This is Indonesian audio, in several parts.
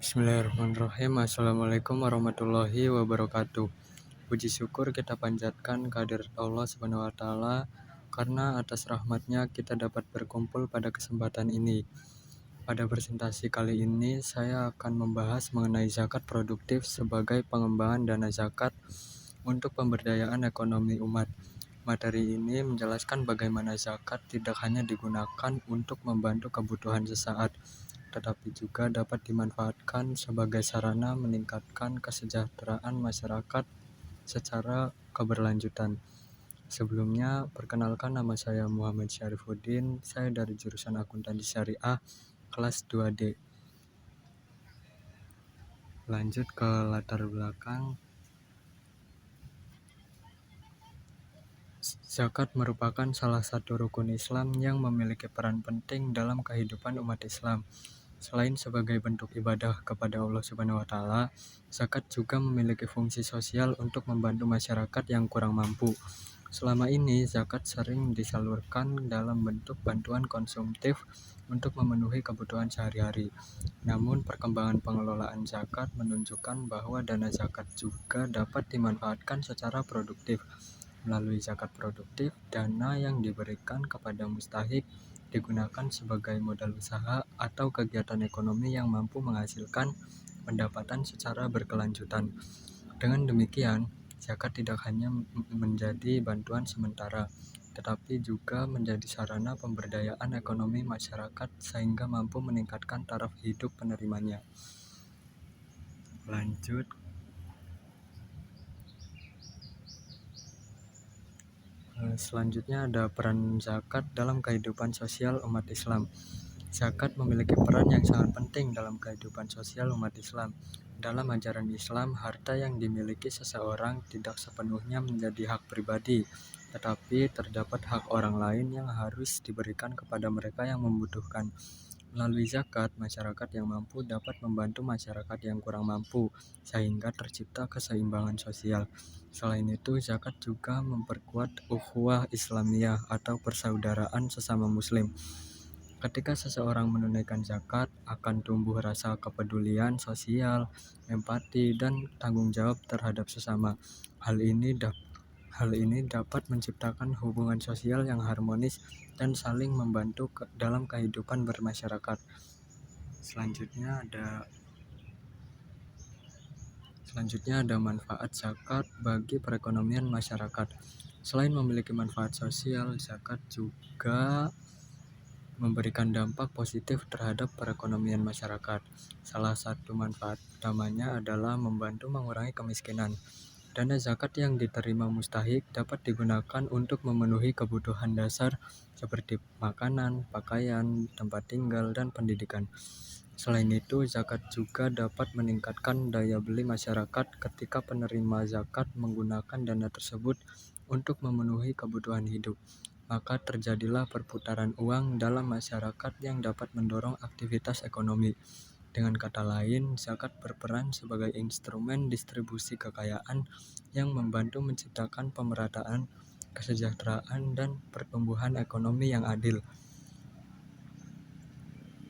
Bismillahirrahmanirrahim. Assalamualaikum warahmatullahi wabarakatuh. Puji syukur kita panjatkan kehadirat Allah Subhanahu wa Ta'ala, karena atas rahmatnya kita dapat berkumpul pada kesempatan ini. Pada presentasi kali ini saya akan membahas mengenai zakat produktif sebagai pengembangan dana zakat untuk pemberdayaan ekonomi umat. Materi ini menjelaskan bagaimana zakat tidak hanya digunakan untuk membantu kebutuhan sesaat, tetapi juga dapat dimanfaatkan sebagai sarana meningkatkan kesejahteraan masyarakat secara keberlanjutan. Sebelumnya, perkenalkan, nama saya Muhammad Syarifuddin. Saya dari jurusan Akuntansi Syariah kelas 2D. Lanjut ke latar belakang. Zakat merupakan salah satu rukun Islam yang memiliki peran penting dalam kehidupan umat Islam. Selain sebagai bentuk ibadah kepada Allah Subhanahu wa Ta'ala, zakat juga memiliki fungsi sosial untuk membantu masyarakat yang kurang mampu. Selama ini, zakat sering disalurkan dalam bentuk bantuan konsumtif untuk memenuhi kebutuhan sehari-hari. Namun, perkembangan pengelolaan zakat menunjukkan bahwa dana zakat juga dapat dimanfaatkan secara produktif. Melalui zakat produktif, dana yang diberikan kepada mustahik digunakan sebagai modal usaha atau kegiatan ekonomi yang mampu menghasilkan pendapatan secara berkelanjutan. Dengan demikian, zakat tidak hanya menjadi bantuan sementara, tetapi juga menjadi sarana pemberdayaan ekonomi masyarakat sehingga mampu meningkatkan taraf hidup penerimanya. Lanjut. Selanjutnya ada peran zakat dalam kehidupan sosial umat Islam. Zakat memiliki peran yang sangat penting dalam kehidupan sosial umat Islam. Dalam ajaran Islam, harta yang dimiliki seseorang tidak sepenuhnya menjadi hak pribadi, tetapi terdapat hak orang lain yang harus diberikan kepada mereka yang membutuhkan. Melalui zakat, masyarakat yang mampu dapat membantu masyarakat yang kurang mampu, sehingga tercipta keseimbangan sosial. Selain itu, zakat juga memperkuat ukhuwah Islamiyah atau persaudaraan sesama Muslim. Ketika seseorang menunaikan zakat, akan tumbuh rasa kepedulian sosial, empati, dan tanggung jawab terhadap sesama. Hal ini dapat menciptakan hubungan sosial yang harmonis dan saling membantu dalam kehidupan bermasyarakat. Selanjutnya ada manfaat zakat bagi perekonomian masyarakat. Selain memiliki manfaat sosial, zakat juga memberikan dampak positif terhadap perekonomian masyarakat. Salah satu manfaat utamanya adalah membantu mengurangi kemiskinan. Dana zakat yang diterima mustahik dapat digunakan untuk memenuhi kebutuhan dasar seperti makanan, pakaian, tempat tinggal, dan pendidikan. Selain itu, zakat juga dapat meningkatkan daya beli masyarakat ketika penerima zakat menggunakan dana tersebut untuk memenuhi kebutuhan hidup. Maka terjadilah perputaran uang dalam masyarakat yang dapat mendorong aktivitas ekonomi. Dengan kata lain, zakat berperan sebagai instrumen distribusi kekayaan yang membantu menciptakan pemerataan, kesejahteraan, dan pertumbuhan ekonomi yang adil.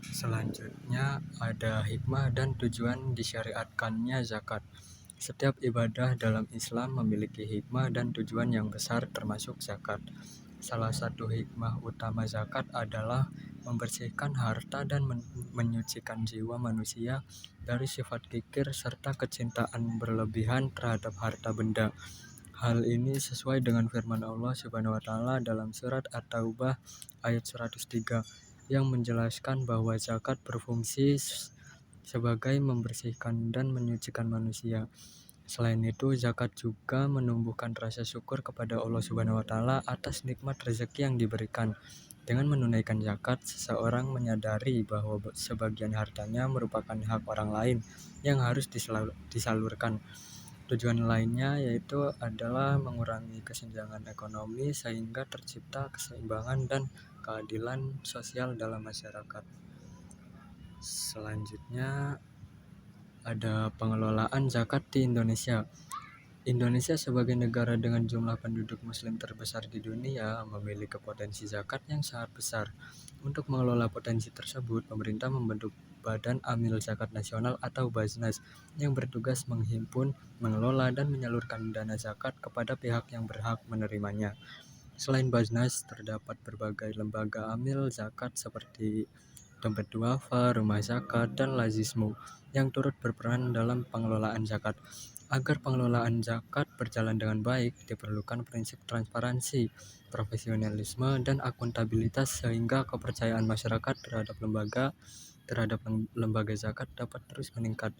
Selanjutnya ada hikmah dan tujuan disyariatkannya zakat. Setiap ibadah dalam Islam memiliki hikmah dan tujuan yang besar, termasuk zakat. Salah satu hikmah utama zakat adalah membersihkan harta dan menyucikan jiwa manusia dari sifat kikir serta kecintaan berlebihan terhadap harta benda. Hal ini sesuai dengan firman Allah Subhanahu wa Ta'ala dalam surat At-Taubah ayat 103 yang menjelaskan bahwa zakat berfungsi sebagai membersihkan dan menyucikan manusia. Selain itu, zakat juga menumbuhkan rasa syukur kepada Allah Subhanahu wa Ta'ala atas nikmat rezeki yang diberikan. Dengan menunaikan zakat, seseorang menyadari bahwa sebagian hartanya merupakan hak orang lain yang harus disalurkan. Tujuan lainnya yaitu adalah mengurangi kesenjangan ekonomi sehingga tercipta keseimbangan dan keadilan sosial dalam masyarakat. Selanjutnya ada pengelolaan zakat di Indonesia. Indonesia sebagai negara dengan jumlah penduduk muslim terbesar di dunia memiliki potensi zakat yang sangat besar. Untuk mengelola potensi tersebut, pemerintah membentuk Badan Amil Zakat Nasional atau Baznas yang bertugas menghimpun, mengelola, dan menyalurkan dana zakat kepada pihak yang berhak menerimanya. Selain Baznas, terdapat berbagai lembaga amil zakat seperti dompet duafa, rumah zakat, dan lazismu yang turut berperan dalam pengelolaan zakat. Agar pengelolaan zakat berjalan dengan baik, diperlukan prinsip transparansi, profesionalisme, dan akuntabilitas sehingga kepercayaan masyarakat terhadap lembaga zakat dapat terus meningkat.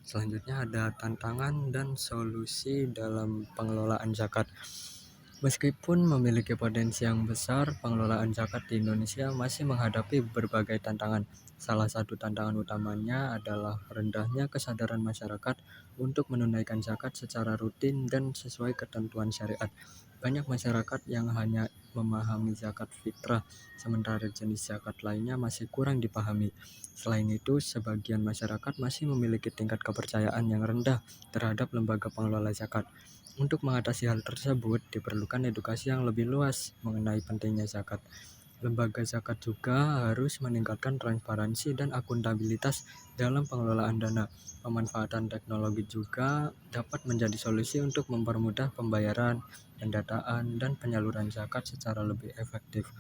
Selanjutnya ada tantangan dan solusi dalam pengelolaan zakat. Meskipun memiliki potensi yang besar, pengelolaan zakat di Indonesia masih menghadapi berbagai tantangan. Salah satu tantangan utamanya adalah rendahnya kesadaran masyarakat untuk menunaikan zakat secara rutin dan sesuai ketentuan syariat. Banyak masyarakat yang hanya memahami zakat fitrah, sementara jenis zakat lainnya masih kurang dipahami. Selain itu, sebagian masyarakat masih memiliki tingkat kepercayaan yang rendah terhadap lembaga pengelola zakat. Untuk mengatasi hal tersebut, diperlukan edukasi yang lebih luas mengenai pentingnya zakat. Lembaga zakat juga harus meningkatkan transparansi dan akuntabilitas dalam pengelolaan dana. Pemanfaatan teknologi juga dapat menjadi solusi untuk mempermudah pembayaran, pendataan, dan penyaluran zakat secara lebih efektif.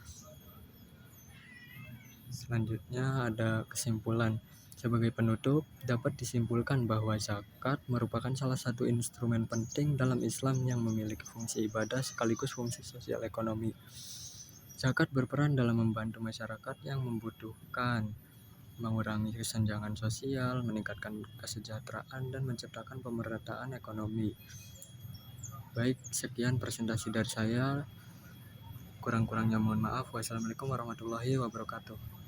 Selanjutnya ada kesimpulan. Sebagai penutup, dapat disimpulkan bahwa zakat merupakan salah satu instrumen penting dalam Islam yang memiliki fungsi ibadah sekaligus fungsi sosial ekonomi. Zakat berperan dalam membantu masyarakat yang membutuhkan, mengurangi kesenjangan sosial, meningkatkan kesejahteraan, dan menciptakan pemerataan ekonomi. Baik, sekian presentasi dari saya. Kurang-kurangnya mohon maaf. Wassalamualaikum warahmatullahi wabarakatuh.